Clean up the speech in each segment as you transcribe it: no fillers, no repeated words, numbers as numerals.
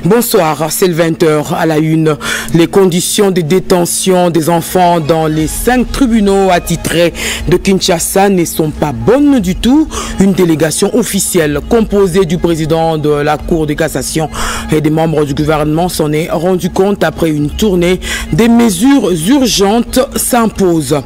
Bonsoir, c'est le 20h à la une. Les conditions de détention des enfants dans les 5 tribunaux attitrés de Kinshasa ne sont pas bonnes du tout. Une délégation officielle composée du président de la Cour de cassation et des membres du gouvernement s'en est rendu compte après une tournée. Des mesures urgentes s'imposent.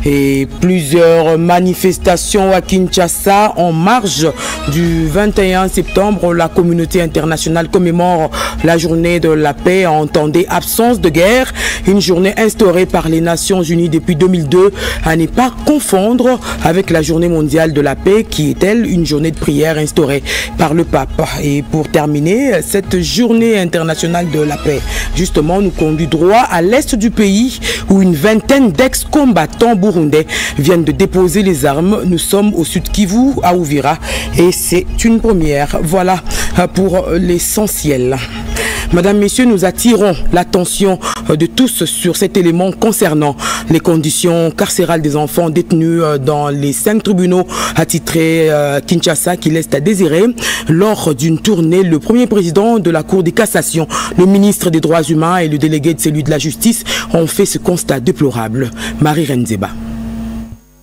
Et plusieurs manifestations à Kinshasa en marge du 21 septembre. La communauté internationale commémore la journée de la paix, entendez absence de guerre, une journée instaurée par les Nations Unies depuis 2002 à ne pas confondre avec la journée mondiale de la paix qui est elle une journée de prière instaurée par le pape. Et pour terminer, cette journée internationale de la paix justement nous conduit droit à l'est du pays où une vingtaine d'ex-combattants burundais viennent de déposer les armes. Nous sommes au sud Kivu à Uvira et c'est une première. Voilà pour l'essentiel. Madame, Messieurs, nous attirons l'attention de tous sur cet élément concernant les conditions carcérales des enfants détenus dans les 5 tribunaux attitrés Kinshasa qui laissent à désirer. Lors d'une tournée, le premier président de la Cour de cassation, le ministre des Droits humains et le délégué de celui de la justice ont fait ce constat déplorable. Marie Renzeba.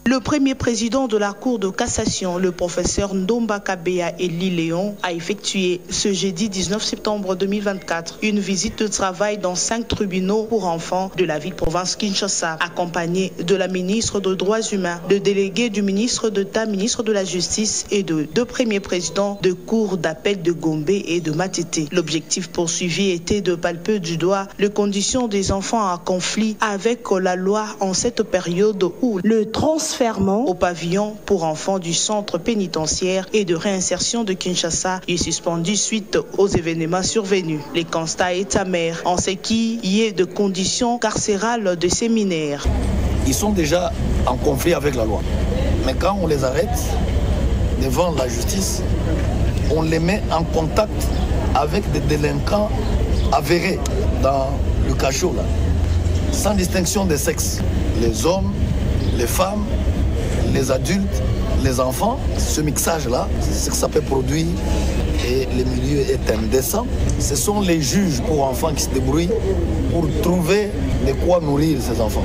Le premier président de la Cour de cassation, le professeur Ndomba Kabeya Eli Léon, a effectué ce jeudi 19 septembre 2024 une visite de travail dans 5 tribunaux pour enfants de la ville-province Kinshasa, accompagné de la ministre des Droits humains, de délégué du ministre d'État, ministre de la Justice et de 2 premiers présidents de cours d'appel de Gombe et de Matete. L'objectif poursuivi était de palper du doigt les conditions des enfants en conflit avec la loi en cette période où le transfert au pavillon pour enfants du centre pénitentiaire et de réinsertion de Kinshasa est suspendu suite aux événements survenus. Les constats est amer en ce qui y est de conditions carcérales de ces mineurs. Ils sont déjà en conflit avec la loi. Mais quand on les arrête devant la justice, on les met en contact avec des délinquants avérés dans le cachot, là, sans distinction de sexe. Les hommes, les femmes, les adultes, les enfants, ce mixage-là, c'est ce que ça peut produire et le milieu est indécent. Ce sont les juges pour enfants qui se débrouillent pour trouver de quoi nourrir ces enfants.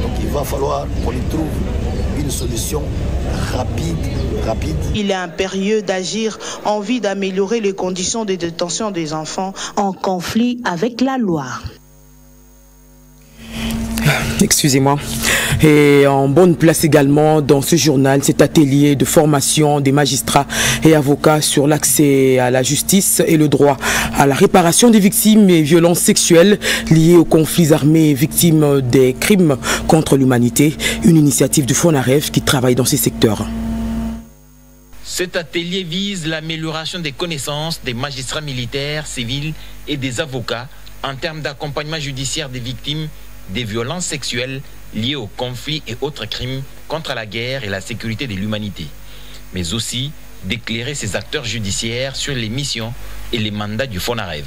Donc il va falloir qu'on y trouve une solution rapide. Il est impérieux d'agir en vue d'améliorer les conditions de détention des enfants en conflit avec la loi. Excusez-moi. Et en bonne place également dans ce journal, cet atelier de formation des magistrats et avocats sur l'accès à la justice et le droit à la réparation des victimes et violences sexuelles liées aux conflits armés et victimes des crimes contre l'humanité. Une initiative du FONAREV qui travaille dans ces secteurs. Cet atelier vise l'amélioration des connaissances des magistrats militaires, civils et des avocats en termes d'accompagnement judiciaire des victimes des violences sexuelles liées aux conflits et autres crimes contre la guerre et la sécurité de l'humanité, mais aussi d'éclairer ces acteurs judiciaires sur les missions et les mandats du FONAREV.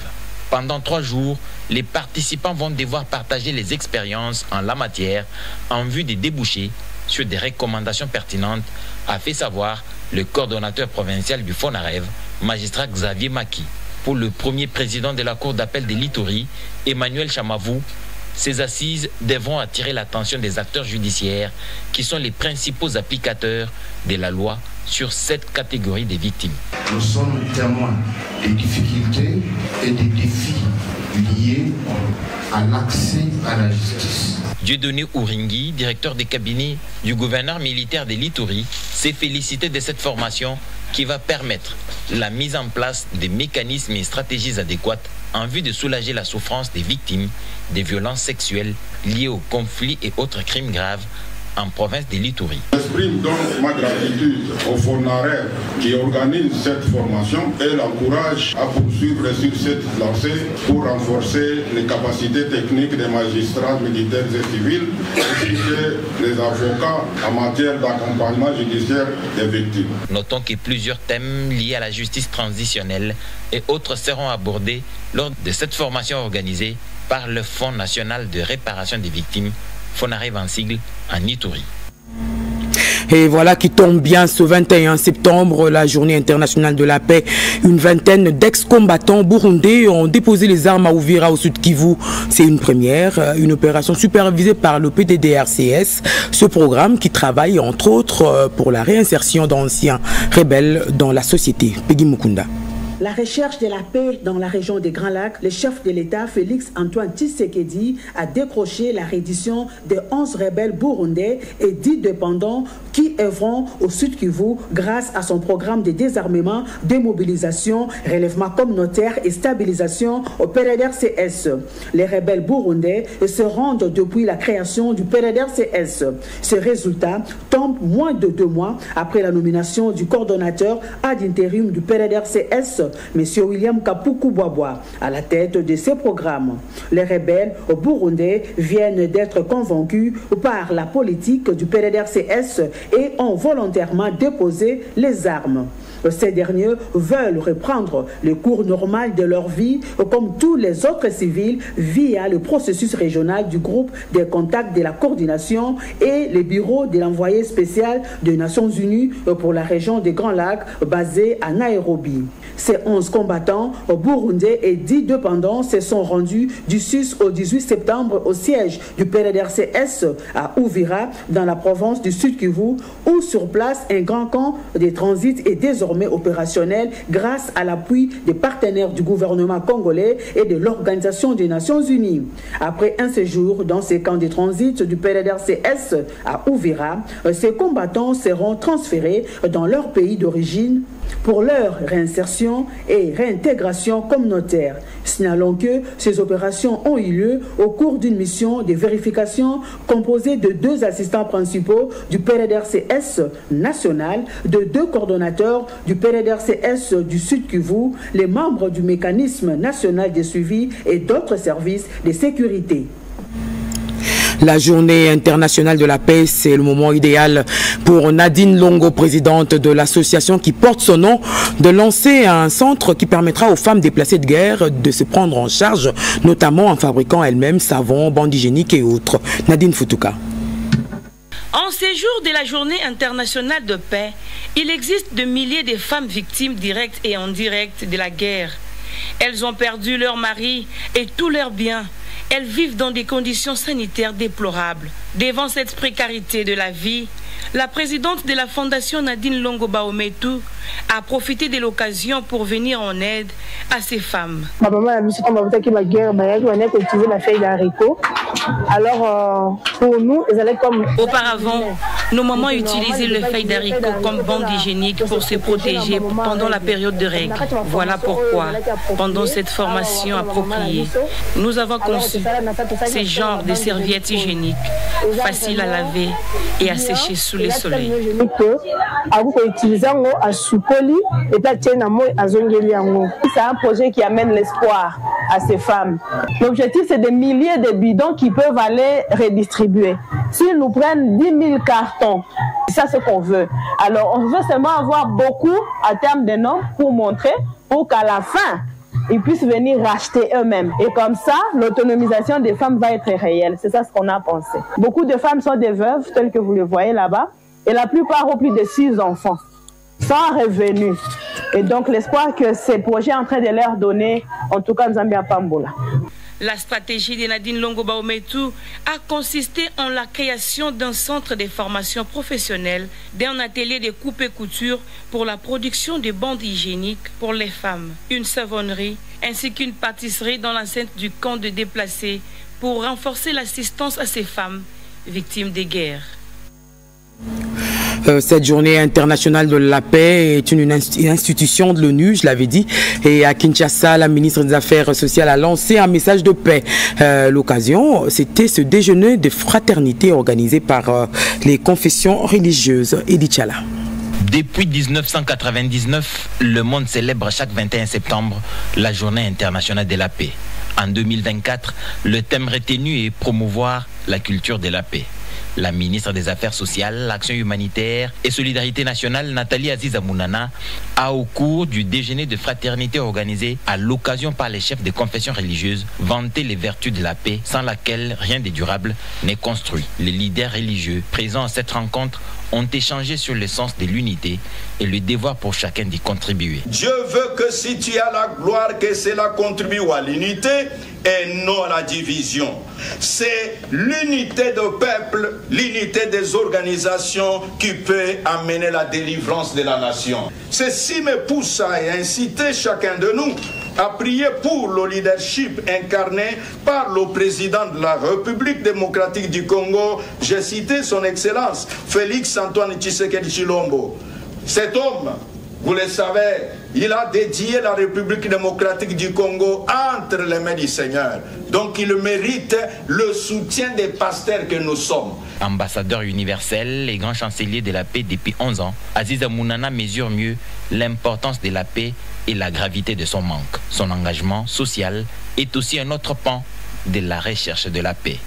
Pendant 3 jours, les participants vont devoir partager les expériences en la matière en vue de déboucher sur des recommandations pertinentes, a fait savoir le coordonnateur provincial du FONAREV, magistrat Xavier Maki. Pour le premier président de la Cour d'appel de l'Ituri, Emmanuel Chamavou, ces assises devront attirer l'attention des acteurs judiciaires qui sont les principaux applicateurs de la loi sur cette catégorie de victimes. Nous sommes témoins des difficultés et des défis liés à l'accès à la justice. Dieudonné Ouringui, directeur des cabinets du gouverneur militaire de l'Ituri, s'est félicité de cette formation qui va permettre la mise en place de mécanismes et stratégies adéquates en vue de soulager la souffrance des victimes des violences sexuelles liées aux conflits et autres crimes graves en province de l'Ituri. J'exprime donc ma gratitude au FONAREV qui organise cette formation et l'encourage à poursuivre sur cette lancée pour renforcer les capacités techniques des magistrats militaires et civils ainsi que les avocats en matière d'accompagnement judiciaire des victimes. Notons que plusieurs thèmes liés à la justice transitionnelle et autres seront abordés lors de cette formation organisée par le Fonds national de réparation des victimes, FONAREV en sigle, en Ituri. Et voilà qui tombe bien ce 21 septembre, la journée internationale de la paix. Une vingtaine d'ex-combattants burundais ont déposé les armes à Uvira au Sud Kivu. C'est une première, une opération supervisée par le PDDRCS. Ce programme qui travaille entre autres pour la réinsertion d'anciens rebelles dans la société. Peggy Mukunda. La recherche de la paix dans la région des Grands Lacs, le chef de l'État, Félix Antoine Tshisekedi, a décroché la reddition de 11 rebelles burundais et 10 dépendants qui œuvront au Sud Kivu grâce à son programme de désarmement, démobilisation, relèvement communautaire et stabilisation au PDDRCS. Les rebelles burundais se rendent depuis la création du PDDRCS. Ce résultat tombe moins de 2 mois après la nomination du coordonnateur ad intérim du PDDRCS, M. William Kapuku Boaboa, à la tête de ces programmes. Les rebelles burundais viennent d'être convaincus par la politique du PDDRCS et ont volontairement déposé les armes. Ces derniers veulent reprendre le cours normal de leur vie comme tous les autres civils via le processus régional du groupe des contacts de la coordination et le bureau de l'envoyé spécial des Nations Unies pour la région des Grands Lacs basé à Nairobi. Ces 11 combattants burundais et 10 dépendants se sont rendus du 6 au 18 septembre au siège du PDDRCS à Uvira dans la province du Sud Kivu où sur place un grand camp de transit est désormais opérationnel grâce à l'appui des partenaires du gouvernement congolais et de l'Organisation des Nations Unies. Après un séjour dans ces camps de transit du PDDRCS à Uvira, ces combattants seront transférés dans leur pays d'origine pour leur réinsertion et réintégration communautaire. Signalons que ces opérations ont eu lieu au cours d'une mission de vérification composée de 2 assistants principaux du PDDRCS national, de 2 coordonnateurs du PDDRCS du Sud Kivu, les membres du mécanisme national de suivi et d'autres services de sécurité. La journée internationale de la paix, c'est le moment idéal pour Nadine Longo, présidente de l'association qui porte son nom, de lancer un centre qui permettra aux femmes déplacées de guerre de se prendre en charge, notamment en fabriquant elles-mêmes savon, bandes hygiéniques et autres. Nadine Futuka. En ces jours de la journée internationale de paix, il existe de milliers de femmes victimes directes et indirectes de la guerre. Elles ont perdu leur mari et tous leurs biens. Elles vivent dans des conditions sanitaires déplorables. Devant cette précarité de la vie, la présidente de la fondation Nadine Longo Baometu a profité de l'occasion pour venir en aide à ces femmes. Ma maman a vu que la guerre, on a cultivé la feuille d'haricot. Alors, pour nous, ils allaient comme... Auparavant, nos mamans utilisaient le feuille d'haricot comme bande hygiénique pour se protéger pendant la période de règles. Voilà pourquoi, pendant cette formation appropriée, nous avons conçu ces genres de serviettes hygiéniques, faciles à laver et à sécher sous le soleil. C'est un projet qui amène l'espoir à ces femmes. L'objectif, c'est des milliers de bidons qui peuvent aller redistribuer. S'ils nous prennent 10 000 cartons, c'est ça ce qu'on veut. Alors, on veut seulement avoir beaucoup à terme de noms pour montrer, pour qu'à la fin, ils puissent venir racheter eux-mêmes. Et comme ça, l'autonomisation des femmes va être réelle. C'est ça ce qu'on a pensé. Beaucoup de femmes sont des veuves, telles que vous le voyez là-bas, et la plupart ont plus de 6 enfants, sans revenus. Et donc l'espoir que ces projets sont en train de leur donner, en tout cas, Nzambi Pambola. La stratégie de Nadine Longo Baometu a consisté en la création d'un centre de formation professionnelle, d'un atelier de coupe et couture pour la production de bandes hygiéniques pour les femmes, une savonnerie ainsi qu'une pâtisserie dans l'enceinte du camp de déplacés pour renforcer l'assistance à ces femmes victimes des guerres. Cette journée internationale de la paix est une institution de l'ONU, je l'avais dit, et à Kinshasa, la ministre des Affaires sociales a lancé un message de paix. L'occasion, c'était ce déjeuner de fraternité organisé par les confessions religieuses. Edith Chala. Depuis 1999, le monde célèbre chaque 21 septembre la journée internationale de la paix. En 2024, le thème retenu est promouvoir la culture de la paix. La ministre des Affaires sociales, l'Action humanitaire et Solidarité nationale, Nathalie Aziza Mounana, a au cours du déjeuner de fraternité organisé à l'occasion par les chefs des confessions religieuses vanté les vertus de la paix sans laquelle rien de durable n'est construit. Les leaders religieux présents à cette rencontre ont échangé sur le sens de l'unité et le devoir pour chacun d'y contribuer. Dieu veut que si tu as la gloire, que cela contribue à l'unité et non à la division. C'est l'unité de peuple, l'unité des organisations qui peut amener la délivrance de la nation. Ceci me pousse à inciter chacun de nous à prier pour le leadership incarné par le président de la République démocratique du Congo. J'ai cité son Excellence Félix Antoine Tshisekedi Tshilombo. Cet homme, vous le savez, il a dédié la République démocratique du Congo entre les mains du Seigneur. Donc il mérite le soutien des pasteurs que nous sommes. Ambassadeur universel et grand chancelier de la paix depuis 11 ans, Aziza Mounana mesure mieux l'importance de la paix et la gravité de son manque. Son engagement social est aussi un autre pan de la recherche de la paix.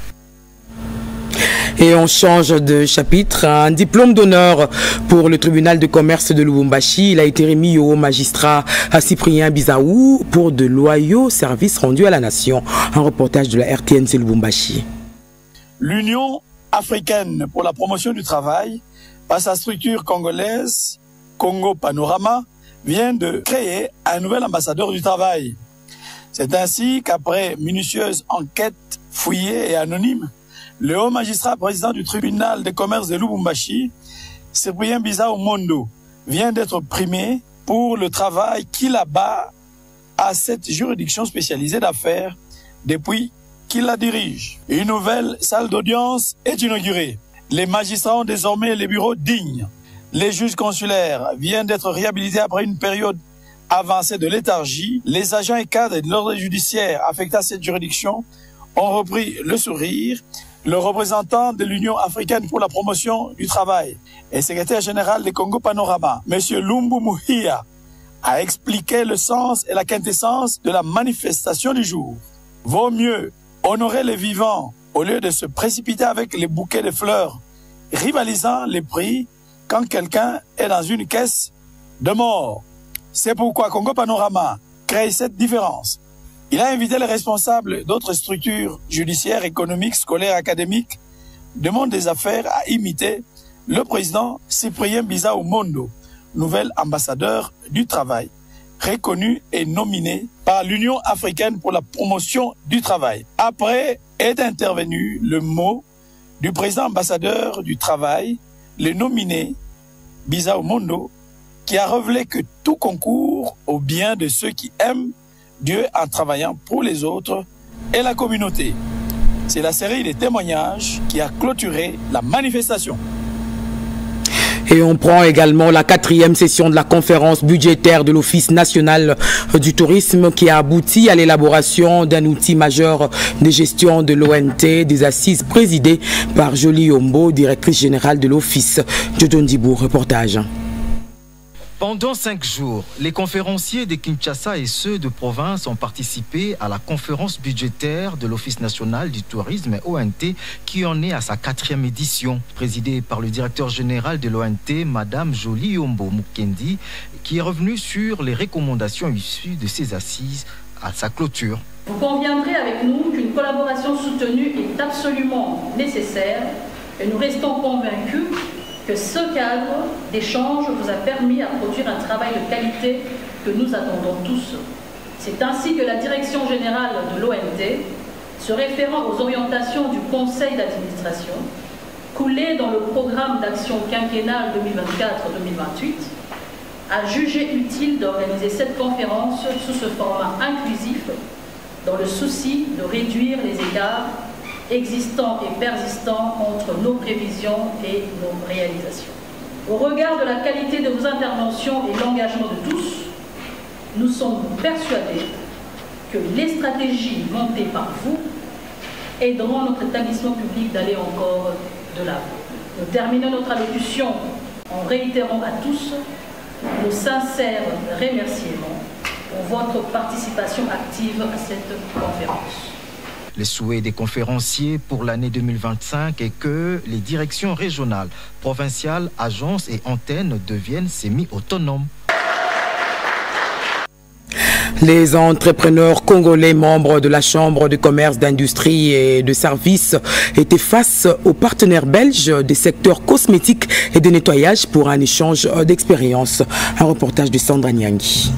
Et on change de chapitre. Un diplôme d'honneur pour le tribunal de commerce de Lubumbashi. Il a été remis au magistrat Cyprien Bizaou pour de loyaux services rendus à la nation. Un reportage de la RTNC Lubumbashi. L'Union africaine pour la promotion du travail, par sa structure congolaise, Congo Panorama, vient de créer un nouvel ambassadeur du travail. C'est ainsi qu'après minutieuse enquête fouillée et anonyme, le haut magistrat président du tribunal de commerce de Lubumbashi, Cyprien Bizaou Mondo, vient d'être primé pour le travail qu'il abat à cette juridiction spécialisée d'affaires depuis qu'il la dirige. Une nouvelle salle d'audience est inaugurée. Les magistrats ont désormais les bureaux dignes. Les juges consulaires viennent d'être réhabilités après une période avancée de léthargie. Les agents et cadres de l'ordre judiciaire affectés à cette juridiction ont repris le sourire. Le représentant de l'Union africaine pour la promotion du travail et secrétaire général de Congo Panorama, M. Lumbu Muhia, a expliqué le sens et la quintessence de la manifestation du jour. Vaut mieux honorer les vivants au lieu de se précipiter avec les bouquets de fleurs, rivalisant les prix quand quelqu'un est dans une caisse de mort. C'est pourquoi Congo Panorama crée cette différence. Il a invité les responsables d'autres structures judiciaires, économiques, scolaires, académiques, du monde des affaires à imiter le président Cyprien Bizaou Mondo, nouvel ambassadeur du travail, reconnu et nominé par l'Union africaine pour la promotion du travail. Après est intervenu le mot du président ambassadeur du travail, le nominé Bizaou Mondo, qui a révélé que tout concourt au bien de ceux qui aiment Dieu en travaillant pour les autres et la communauté. C'est la série des témoignages qui a clôturé la manifestation. Et on prend également la 4e session de la conférence budgétaire de l'Office national du tourisme qui a abouti à l'élaboration d'un outil majeur de gestion de l'ONT, des assises présidées par Jolie Yombo, directrice générale de l'Office. Jojo Ndibou, reportage. Pendant 5 jours, les conférenciers de Kinshasa et ceux de province ont participé à la conférence budgétaire de l'Office national du tourisme ONT qui en est à sa 4e édition, présidée par le directeur général de l'ONT, Madame Jolie Yombo Mukendi, qui est revenue sur les recommandations issues de ces assises à sa clôture. Vous conviendrez avec nous qu'une collaboration soutenue est absolument nécessaire et nous restons convaincus que ce cadre d'échange vous a permis à produire un travail de qualité que nous attendons tous. C'est ainsi que la direction générale de l'ONT, se référant aux orientations du conseil d'administration, coulées dans le programme d'action quinquennale 2024-2028, a jugé utile d'organiser cette conférence sous ce format inclusif dans le souci de réduire les écarts existants et persistants entre nos prévisions et nos réalisations. Au regard de la qualité de vos interventions et l'engagement de tous, nous sommes persuadés que les stratégies montées par vous aideront notre établissement public d'aller encore de l'avant. Nous terminons notre allocution en réitérant à tous nos sincères remerciements pour votre participation active à cette conférence. Le souhait des conférenciers pour l'année 2025 est que les directions régionales, provinciales, agences et antennes deviennent semi-autonomes. Les entrepreneurs congolais membres de la Chambre de commerce, d'industrie et de services étaient face aux partenaires belges des secteurs cosmétiques et de nettoyage pour un échange d'expériences. Un reportage de Sandra Nyangi.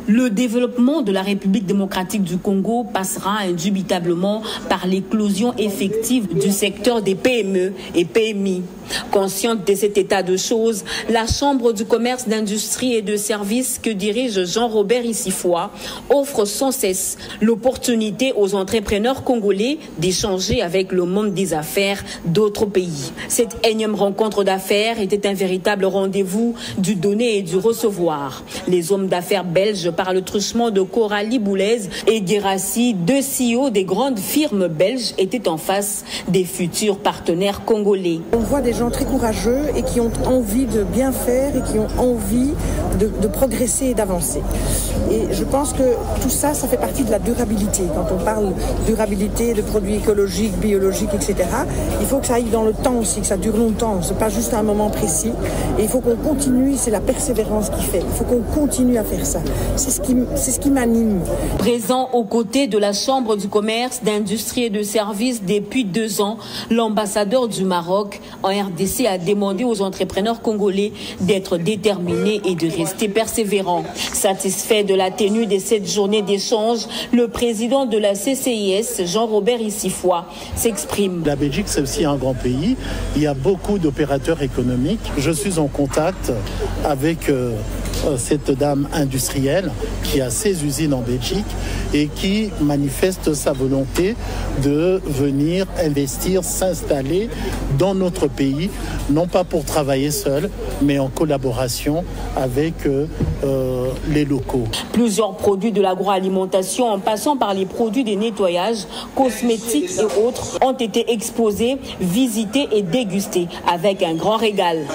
Le développement de la République démocratique du Congo passera indubitablement par l'éclosion effective du secteur des PME et PMI. Consciente de cet état de choses, la Chambre du commerce, d'industrie et de services que dirige Jean-Robert Issifoua offre sans cesse l'opportunité aux entrepreneurs congolais d'échanger avec le monde des affaires d'autres pays. Cette énième rencontre d'affaires était un véritable rendez-vous du donner et du recevoir. Les hommes d'affaires belges, par le truchement de Coralie Boulez et Guérassi, deux CEO des grandes firmes belges, étaient en face des futurs partenaires congolais. On voit des gens très courageux et qui ont envie de bien faire et qui ont envie de progresser et d'avancer. Et je pense que tout ça, ça fait partie de la durabilité. Quand on parle durabilité de produits écologiques, biologiques, etc., il faut que ça aille dans le temps aussi, que ça dure longtemps. C'est pas juste un moment précis. Et il faut qu'on continue, c'est la persévérance qui fait. Il faut qu'on continue à faire ça. C'est ce qui m'anime. Présent aux côtés de la Chambre du commerce, d'industrie et de services depuis 2 ans, l'ambassadeur du Maroc en RDC a demandé aux entrepreneurs congolais d'être déterminés et de rester persévérants. Satisfait de la tenue de cette journée d'échange, le président de la CCIS, Jean-Robert Issifoua, s'exprime. La Belgique, c'est aussi un grand pays. Il y a beaucoup d'opérateurs économiques. Je suis en contact avec cette dame industrielle qui a ses usines en Belgique et qui manifeste sa volonté de venir investir, s'installer dans notre pays, non pas pour travailler seul, mais en collaboration avec les locaux. Plusieurs produits de l'agroalimentation, en passant par les produits de nettoyage, cosmétiques et autres, ont été exposés, visités et dégustés avec un grand régal.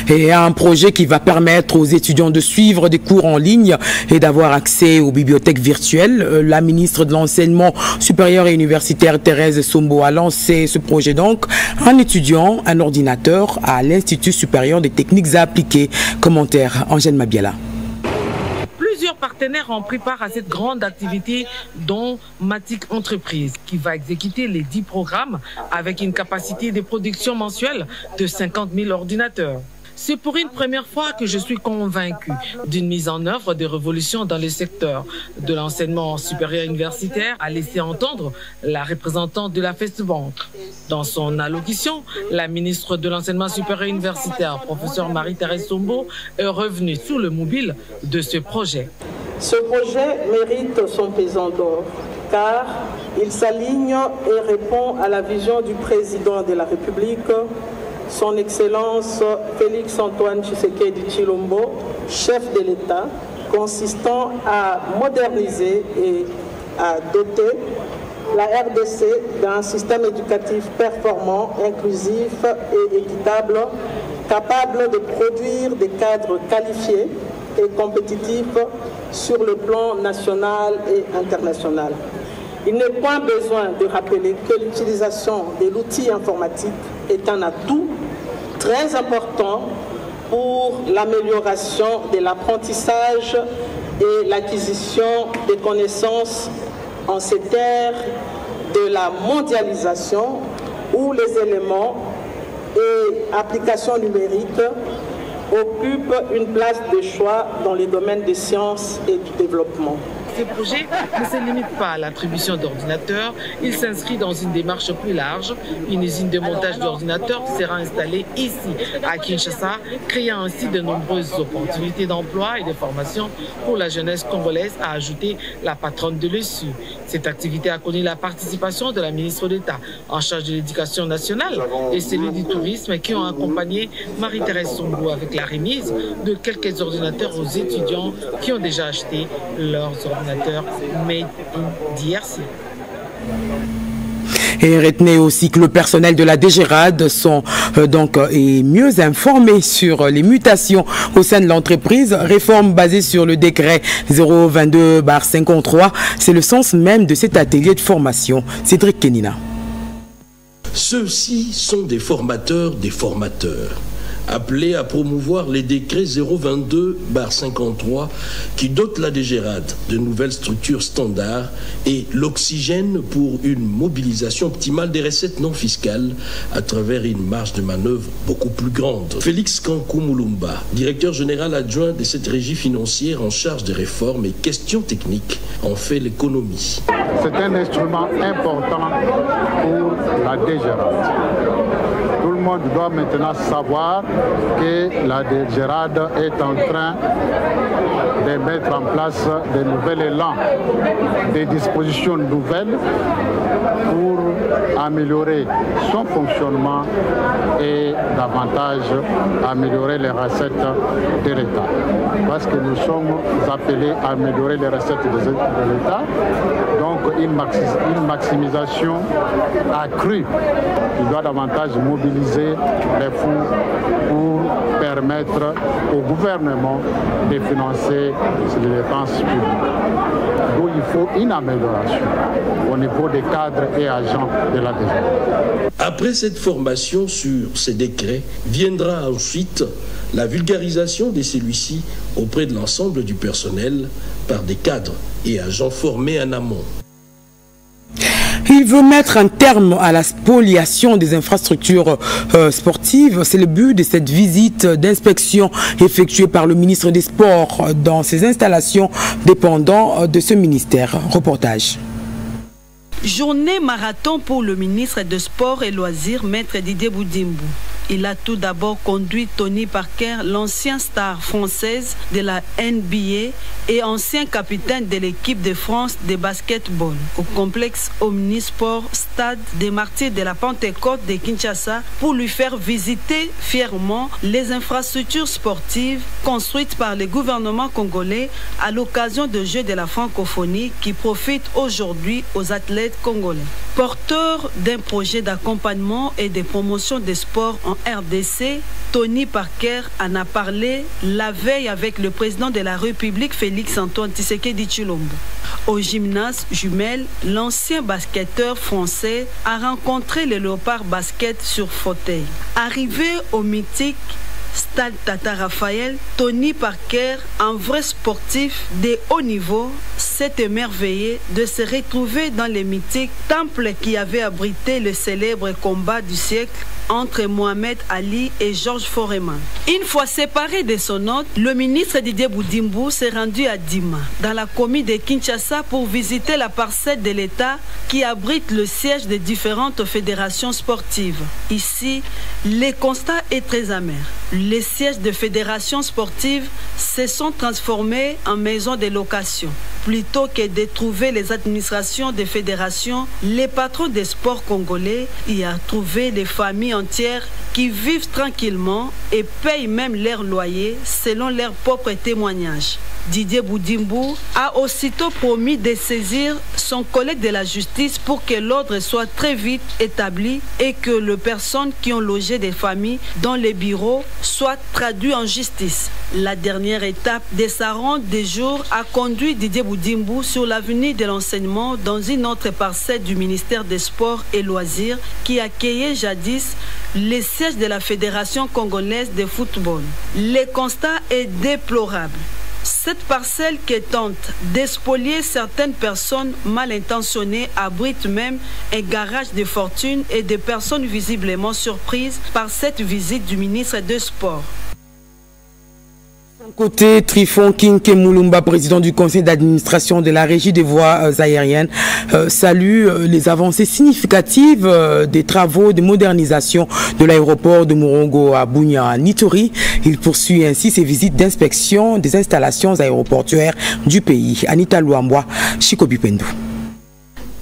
Et un projet qui va permettre aux étudiants de suivre des cours en ligne et d'avoir accès aux bibliothèques virtuelles. La ministre de l'Enseignement supérieur et universitaire Thérèse Sombo a lancé ce projet donc en étudiant un ordinateur à l'Institut supérieur des techniques appliquées. Commentaire Angèle Mabiala. Plusieurs partenaires ont pris part à cette grande activité, dont Matic Entreprise, qui va exécuter les 10 programmes avec une capacité de production mensuelle de 50 000 ordinateurs. C'est pour une première fois que je suis convaincu d'une mise en œuvre de révolutions dans le secteur de l'enseignement supérieur universitaire, a laissé entendre la représentante de la FESTBank. Dans son allocution, la ministre de l'Enseignement supérieur universitaire, professeure Marie-Thérèse Sombo, est revenue sur le mobile de ce projet. Ce projet mérite son pesant d'or, car il s'aligne et répond à la vision du président de la République, Son Excellence Félix Antoine Tshisekedi Tshilombo, chef de l'État, consistant à moderniser et à doter la RDC d'un système éducatif performant, inclusif et équitable, capable de produire des cadres qualifiés et compétitifs sur le plan national et international. Il n'est point besoin de rappeler que l'utilisation de l'outil informatique est un atout très important pour l'amélioration de l'apprentissage et l'acquisition des connaissances en cette ère de la mondialisation où les éléments et applications numériques occupent une place de choix dans les domaines des sciences et du développement. Ce projet ne se limite pas à l'attribution d'ordinateurs, il s'inscrit dans une démarche plus large. Une usine de montage d'ordinateurs sera installée ici, à Kinshasa, créant ainsi de nombreuses opportunités d'emploi et de formation pour la jeunesse congolaise, a ajouté la patronne de l'ESU. Cette activité a connu la participation de la ministre d'État en charge de l'éducation nationale et celui du tourisme qui ont accompagné Marie-Thérèse Sombo avec la remise de quelques ordinateurs aux étudiants qui ont déjà acheté leurs ordinateurs made in DRC. Et retenez aussi que le personnel de la DGRAD sont mieux informés sur les mutations au sein de l'entreprise. Réforme basée sur le décret 022/53. C'est le sens même de cet atelier de formation. Cédric Kenina. Ceux-ci sont des formateurs des formateurs. appelé à promouvoir les décrets 022/53 qui dotent la DGRAD de nouvelles structures standards et l'oxygène pour une mobilisation optimale des recettes non fiscales à travers une marge de manœuvre beaucoup plus grande. Félix Kankou Mulumba, directeur général adjoint de cette régie financière en charge des réformes et questions techniques, en fait l'économie. C'est un instrument important pour la DGRAD. Tout le monde doit maintenant savoir que la DGRAD est en train de mettre en place de nouveaux élans, des dispositions nouvelles pour améliorer son fonctionnement et davantage améliorer les recettes de l'État. Parce que nous sommes appelés à améliorer les recettes de l'État, donc une maximisation accrue qui doit davantage mobiliser les fonds pour permettre au gouvernement de financer les dépenses publiques. Donc il faut une amélioration au niveau des cadres et agents de la DGRAD. Après cette formation sur ces décrets, viendra ensuite la vulgarisation de celui-ci auprès de l'ensemble du personnel par des cadres et agents formés en amont. Il veut mettre un terme à la spoliation des infrastructures sportives. C'est le but de cette visite d'inspection effectuée par le ministre des Sports dans ces installations dépendant de ce ministère. Reportage. Journée marathon pour le ministre des Sports et Loisirs, Maître Didier Boudimbo. Il a tout d'abord conduit Tony Parker, l'ancien star française de la NBA et ancien capitaine de l'équipe de France de basketball, au complexe Omnisport Stade des Martyrs de la Pentecôte de Kinshasa pour lui faire visiter fièrement les infrastructures sportives construites par le gouvernement congolais à l'occasion des Jeux de la francophonie qui profitent aujourd'hui aux athlètes congolais. Porteur d'un projet d'accompagnement et de promotion des sports en RDC, Tony Parker en a parlé la veille avec le président de la République, Félix-Antoine Tshisekedi Tshilombo. Au gymnase jumelle, l'ancien basketteur français a rencontré le Léopard Basket sur fauteuil. Arrivé au mythique Stade Tata Raphaël, Tony Parker, un vrai sportif de haut niveau, s'est émerveillé de se retrouver dans le mythique temple qui avait abrité le célèbre combat du siècle entre Mohamed Ali et Georges Foreman. Une fois séparé de son hôte, le ministre Didier Boudimbo s'est rendu à Dima, dans la commune de Kinshasa, pour visiter la parcelle de l'État qui abrite le siège des différentes fédérations sportives. Ici, le constat est très amer. Les sièges de fédérations sportives se sont transformés en maisons de location. Plutôt que de trouver les administrations des fédérations, les patrons des sports congolais y ont trouvé des familles entières qui vivent tranquillement et payent même leur loyer selon leurs propres témoignages. Didier Boudimbo a aussitôt promis de saisir son collègue de la justice pour que l'ordre soit très vite établi et que les personnes qui ont logé des familles dans les bureaux soient traduites en justice. La dernière étape de sa ronde des jours a conduit Didier Boudimbo sur l'avenue de l'enseignement dans une autre parcelle du ministère des Sports et Loisirs qui accueillait jadis les sièges de la Fédération congolaise de football. Le constat est déplorable. Cette parcelle qui tente d'espolier certaines personnes mal intentionnées abrite même un garage de fortune et des personnes visiblement surprises par cette visite du ministre des Sports. Côté Trifon Kinké Mulumba, président du conseil d'administration de la régie des voies aériennes, salue les avancées significatives des travaux de modernisation de l'aéroport de Murongo à Bunia à Nitori. Il poursuit ainsi ses visites d'inspection des installations aéroportuaires du pays. Anita Luambwa, Chikobi Pendou.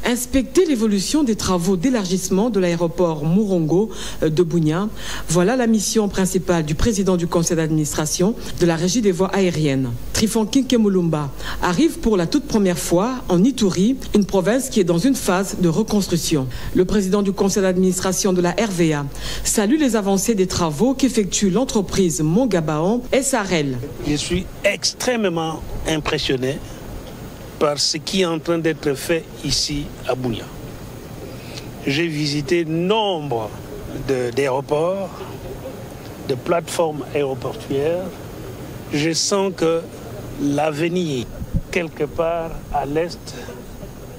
Inspecter l'évolution des travaux d'élargissement de l'aéroport Murongo de Bunia, voilà la mission principale du président du conseil d'administration de la régie des voies aériennes. Trifon Kinké Mulumba arrive pour la toute première fois en Ituri, une province qui est dans une phase de reconstruction. Le président du conseil d'administration de la RVA salue les avancées des travaux qu'effectue l'entreprise Mongabaon SRL. Je suis extrêmement impressionné par ce qui est en train d'être fait ici à Bunia. J'ai visité nombre d'aéroports, de plateformes aéroportuaires, je sens que l'avenir, quelque part à l'est,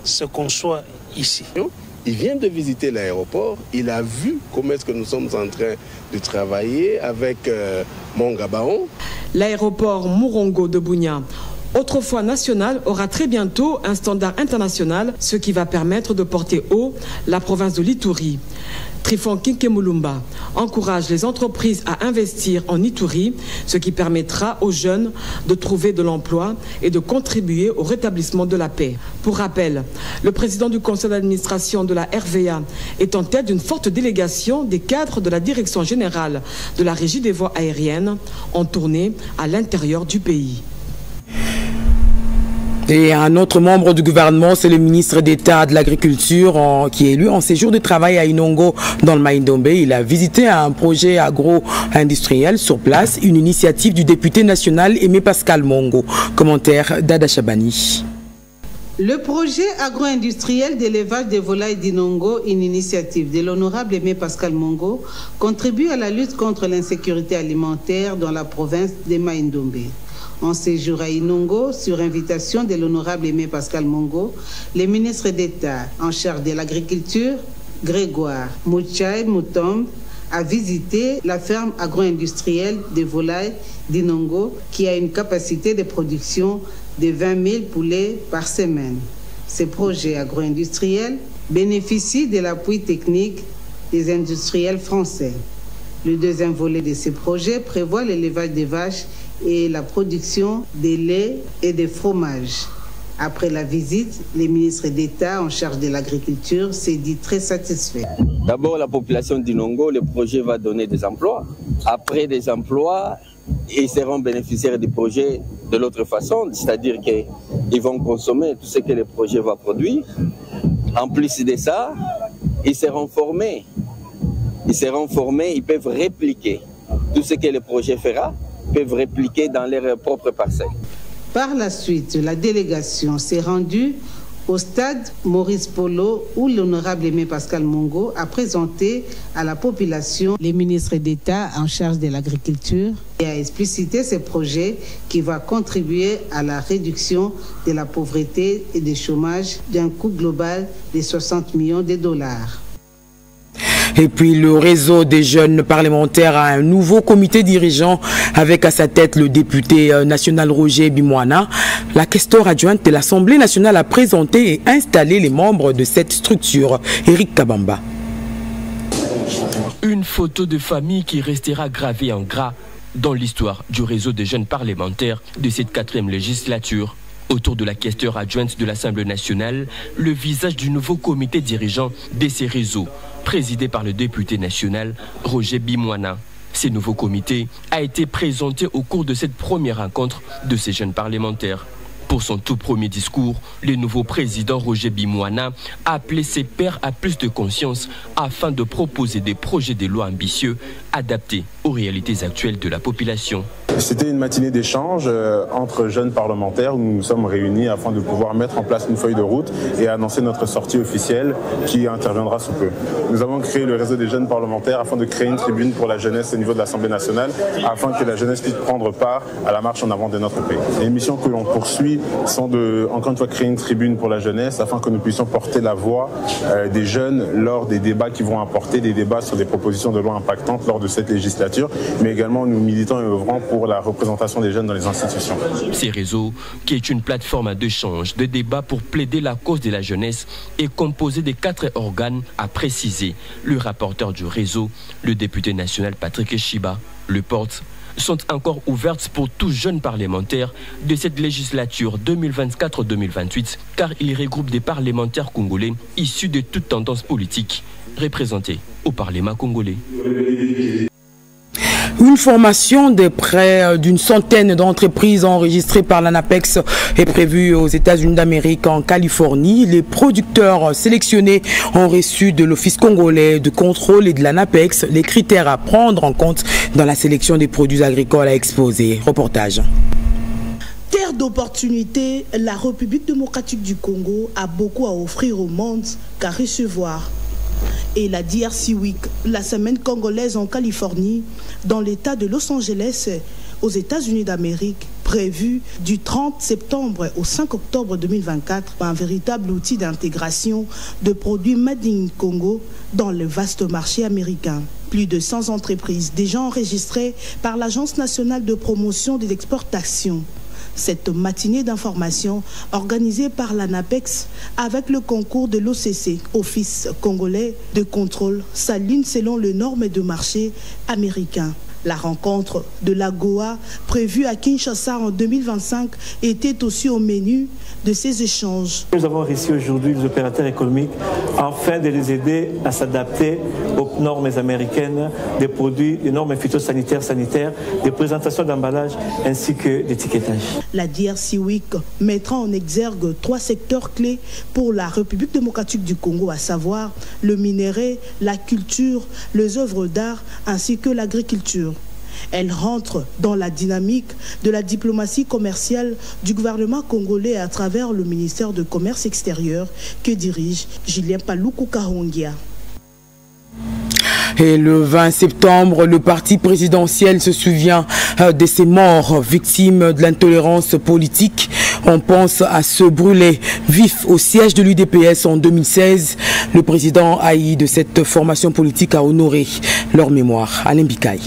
se conçoit ici. Il vient de visiter l'aéroport, il a vu comment est-ce que nous sommes en train de travailler avec Mongabaon. L'aéroport Murongo de Bunia, autrefois national, aura très bientôt un standard international, ce qui va permettre de porter haut la province de l'Ituri. Trifon Kinkemulumba encourage les entreprises à investir en Ituri, ce qui permettra aux jeunes de trouver de l'emploi et de contribuer au rétablissement de la paix. Pour rappel, le président du conseil d'administration de la RVA est en tête d'une forte délégation des cadres de la direction générale de la régie des voies aériennes en tournée à l'intérieur du pays. Et un autre membre du gouvernement, c'est le ministre d'État de l'Agriculture qui est élu en séjour de travail à Inongo dans le Maïndombe. Il a visité un projet agro-industriel sur place, une initiative du député national Aimé Pascal Mongo. Commentaire d'Ada Chabani. Le projet agro-industriel d'élevage des volailles d'Inongo, une initiative de l'honorable Aimé Pascal Mongo, contribue à la lutte contre l'insécurité alimentaire dans la province de Maïndombe. En séjour à Inongo, sur invitation de l'honorable Aimé Pascal Mongo, le ministre d'État en charge de l'agriculture, Grégoire Mouchaï Moutombe, a visité la ferme agro-industrielle des volailles d'Inongo qui a une capacité de production de 20 000 poulets par semaine. Ce projet agro-industriel bénéficie de l'appui technique des industriels français. Le deuxième volet de ce projet prévoit l'élevage des vaches et la production des laits et des fromages. Après la visite, le ministre d'État en charge de l'agriculture s'est dit très satisfait. D'abord, la population d'Inongo, le projet va donner des emplois. Après des emplois, ils seront bénéficiaires du projet de l'autre façon, c'est-à-dire qu'ils vont consommer tout ce que le projet va produire. En plus de ça, ils seront formés. Ils peuvent répliquer tout ce que le projet fera, peuvent répliquer dans leurs propres parcelles. Par la suite, la délégation s'est rendue au stade Maurice Polo où l'honorable Aimé Pascal Mongo a présenté à la population les ministres d'État en charge de l'agriculture et a explicité ce projet qui va contribuer à la réduction de la pauvreté et du chômage d'un coût global de 60 millions de dollars. Et puis le réseau des jeunes parlementaires a un nouveau comité dirigeant avec à sa tête le député national Roger Bimouana. La questeur adjointe de l'Assemblée nationale a présenté et installé les membres de cette structure. Eric Kabamba. Une photo de famille qui restera gravée en gras dans l'histoire du réseau des jeunes parlementaires de cette 4e législature. Autour de la questeur adjointe de l'Assemblée nationale, le visage du nouveau comité dirigeant de ces réseaux, présidé par le député national Roger Bimouana. Ce nouveau comité a été présenté au cours de cette première rencontre de ces jeunes parlementaires. Pour son tout premier discours, le nouveau président Roger Bimouana a appelé ses pairs à plus de conscience afin de proposer des projets de loi ambitieux adaptés aux réalités actuelles de la population. C'était une matinée d'échange entre jeunes parlementaires où nous nous sommes réunis afin de pouvoir mettre en place une feuille de route et annoncer notre sortie officielle qui interviendra sous peu. Nous avons créé le réseau des jeunes parlementaires afin de créer une tribune pour la jeunesse au niveau de l'Assemblée nationale afin que la jeunesse puisse prendre part à la marche en avant de notre pays. Les missions que l'on poursuit sont de, encore une fois, créer une tribune pour la jeunesse afin que nous puissions porter la voix des jeunes lors des débats qui vont apporter des débats sur des propositions de loi impactantes lors de cette législature, mais également nous militons et œuvrons pour la représentation des jeunes dans les institutions. Ces réseaux, qui est une plateforme d'échange, de débat pour plaider la cause de la jeunesse, est composé de 4 organes, a précisé le rapporteur du réseau, le député national Patrick Chiba. Les portes sont encore ouvertes pour tout jeune parlementaire de cette législature 2024-2028, car il regroupe des parlementaires congolais issus de toutes tendances politiques représentés au Parlement congolais. Une formation de près d'une centaine d'entreprises enregistrées par l'ANAPEX est prévue aux États-Unis d'Amérique, en Californie. Les producteurs sélectionnés ont reçu de l'Office congolais de contrôle et de l'ANAPEX les critères à prendre en compte dans la sélection des produits agricoles à exposer. Reportage. Terre d'opportunités, la République démocratique du Congo a beaucoup à offrir au monde qu'à recevoir. et la DRC Week, la semaine congolaise en Californie, dans l'État de Los Angeles, aux États-Unis d'Amérique, prévu du 30 septembre au 5 octobre 2024, un véritable outil d'intégration de produits Made in Congo dans le vaste marché américain. Plus de 100 entreprises déjà enregistrées par l'Agence nationale de promotion des exportations. Cette matinée d'information organisée par l'ANAPEX avec le concours de l'OCC, Office congolais de contrôle, s'aligne selon les normes de marché américains. La rencontre de l'AGOA, prévue à Kinshasa en 2025, était aussi au menu de ces échanges. Nous avons réussi aujourd'hui les opérateurs économiques afin de les aider à s'adapter aux normes américaines des produits, des normes phytosanitaires, sanitaires, des présentations d'emballage ainsi que d'étiquetage. La DRC Week mettra en exergue 3 secteurs clés pour la République démocratique du Congo, à savoir le minerai, la culture, les œuvres d'art ainsi que l'agriculture. Elle rentre dans la dynamique de la diplomatie commerciale du gouvernement congolais à travers le ministère de Commerce extérieur que dirige Julien Paluku Kahongia. Et le 20 septembre, le parti présidentiel se souvient de ces morts victimes de l'intolérance politique. On pense à ceux brûlés vifs au siège de l'UDPS en 2016. Le président haï de cette formation politique a honoré leur mémoire. Alain Bikaï.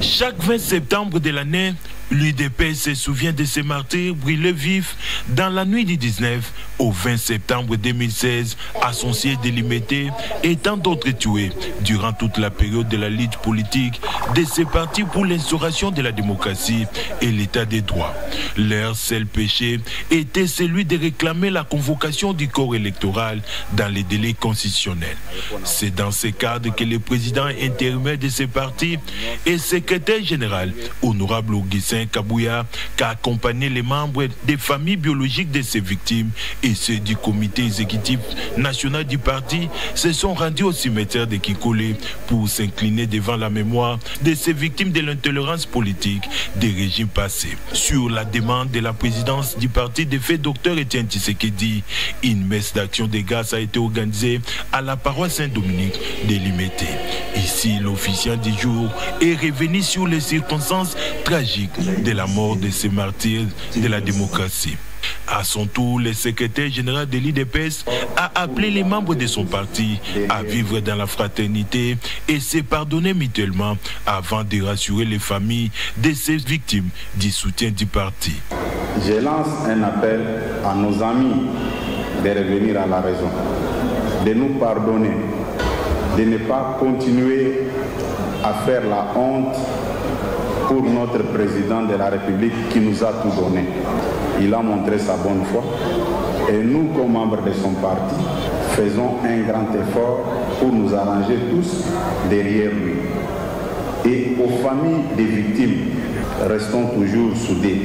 Chaque 20 septembre de l'année, l'UDPS se souvient de ces martyrs brûlés vifs dans la nuit du 19 au 20 septembre 2016 à son siège délimité et tant d'autres tués durant toute la période de la lutte politique de ces partis pour l'instauration de la démocratie et l'état des droits. Leur seul péché était celui de réclamer la convocation du corps électoral dans les délais constitutionnels. C'est dans ce cadre que le président intérimaire de ces partis et secrétaire général, honorable Augustin Kabouya, qui a accompagné les membres des familles biologiques de ces victimes et ceux du comité exécutif national du parti, se sont rendus au cimetière de Kikole pour s'incliner devant la mémoire de ces victimes de l'intolérance politique des régimes passés. Sur la demande de la présidence du parti de fait Dr Etienne Tshisekedi, une messe d'action de grâce a été organisée à la paroisse Saint-Dominique de Limete. Ici, l'officiant du jour est revenu sur les circonstances tragiques de la mort de ces martyrs de la démocratie. À son tour, le secrétaire général de l'UDPS a appelé les membres de son parti à vivre dans la fraternité et se pardonner mutuellement avant de rassurer les familles de ces victimes du soutien du parti. Je lance un appel à nos amis de revenir à la raison, de nous pardonner, de ne pas continuer à faire la honte pour notre président de la République qui nous a tout donné. Il a montré sa bonne foi et nous, comme membres de son parti, faisons un grand effort pour nous arranger tous derrière lui. Et aux familles des victimes, restons toujours soudés.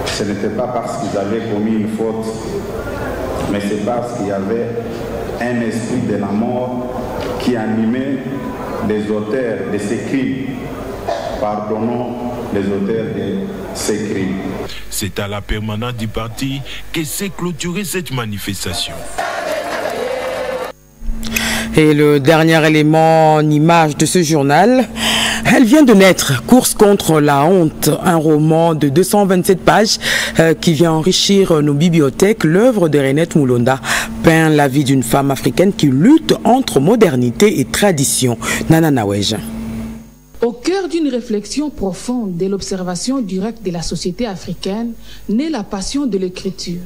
Ce n'était pas parce qu'ils avaient commis une faute, mais c'est parce qu'il y avait un esprit de la mort qui animait les auteurs de ces crimes. Pardonnons les auteurs de ces crimes. C'est à la permanence du parti que s'est clôturée cette manifestation. Et le dernier élément en image de ce journal, elle vient de naître, Course contre la honte, un roman de 227 pages qui vient enrichir nos bibliothèques. L'œuvre de Renette Moulonda peint la vie d'une femme africaine qui lutte entre modernité et tradition. Nana Nawej. Au cœur d'une réflexion profonde de l'observation directe de la société africaine, naît la passion de l'écriture.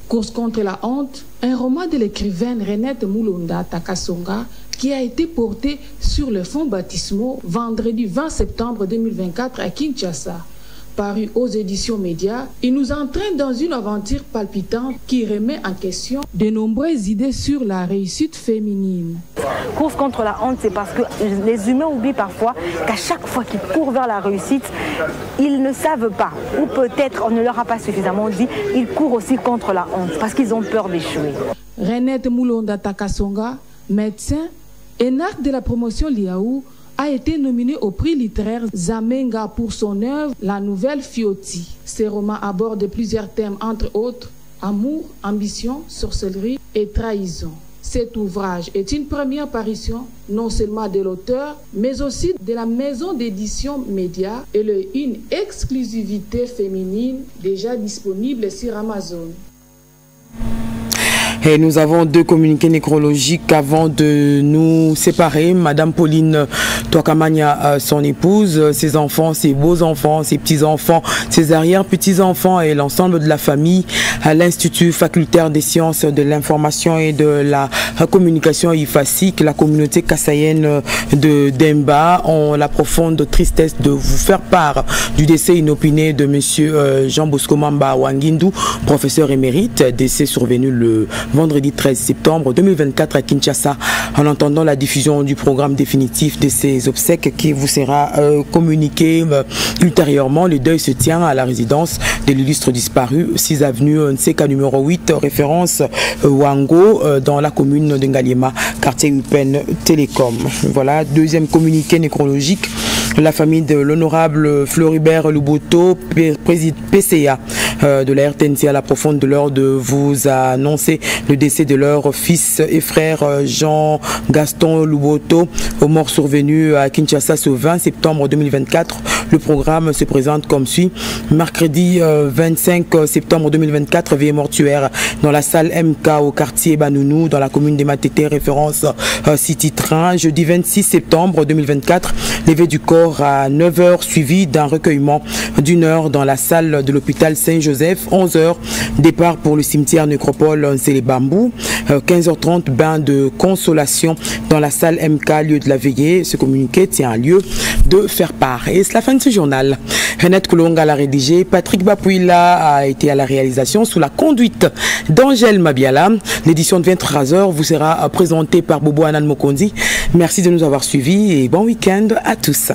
Course contre la honte, un roman de l'écrivaine Renette Moulonda Takasonga qui a été porté sur le fonds baptismaux vendredi 20 septembre 2024 à Kinshasa. Paru aux éditions Média, il nous entraîne dans une aventure palpitante qui remet en question de nombreuses idées sur la réussite féminine. Course contre la honte, c'est parce que les humains oublient parfois qu'à chaque fois qu'ils courent vers la réussite, ils ne savent pas, ou peut-être on ne leur a pas suffisamment dit, ils courent aussi contre la honte parce qu'ils ont peur d'échouer. Renette Moulonda Takasonga, médecin, énarque de la promotion Liaou, a été nominé au prix littéraire Zamenga pour son œuvre La Nouvelle Fioti. Ces romans abordent plusieurs thèmes, entre autres amour, ambition, sorcellerie et trahison. Cet ouvrage est une première parution non seulement de l'auteur, mais aussi de la maison d'édition Média et une exclusivité féminine déjà disponible sur Amazon. Et nous avons deux communiqués nécrologiques avant de nous séparer. Madame Pauline Toakamania, son épouse, ses enfants, ses beaux-enfants, ses petits-enfants, ses arrière-petits-enfants et l'ensemble de la famille à l'Institut facultaire des sciences de l'information et de la communication IFASIC, la communauté kassaïenne de Demba, ont la profonde tristesse de vous faire part du décès inopiné de monsieur Jean Bosco Mamba Wangindu, professeur émérite, décès survenu le vendredi 13 septembre 2024 à Kinshasa, en entendant la diffusion du programme définitif de ces obsèques qui vous sera communiqué ultérieurement. Le deuil se tient à la résidence de l'illustre disparu, 6 avenue Nseka numéro 8, référence Wango, dans la commune de Ngaliema, quartier Upen Télécom. Voilà, deuxième communiqué nécrologique. La famille de l'honorable Floribert Luboto, PCA de la RTNC, à la profonde douleur de vous annoncer le décès de leur fils et frère Jean-Gaston Luboto, aux morts survenus à Kinshasa ce 20 septembre 2024. Le programme se présente comme suit. Mercredi 25 septembre 2024, veillée mortuaire dans la salle MK au quartier Banounou, dans la commune des Matete, référence City Train. Jeudi 26 septembre 2024, levée du corps à 9 h, suivi d'un recueillement d'1 heure dans la salle de l'hôpital Saint-Joseph. 11 h, départ pour le cimetière nécropole C'est les Bambous. 15 h 30, bain de consolation dans la salle MK, lieu de la veillée. Ce communiqué tient un lieu de faire part. Et c'est la fin de ce journal. Renette Koulonga l'a rédigé, Patrick Bapouila a été à la réalisation sous la conduite d'Angèle Mabiala. L'édition de 23h vous sera présentée par Bobo Anan Mokondi. Merci de nous avoir suivis et bon week-end à tous.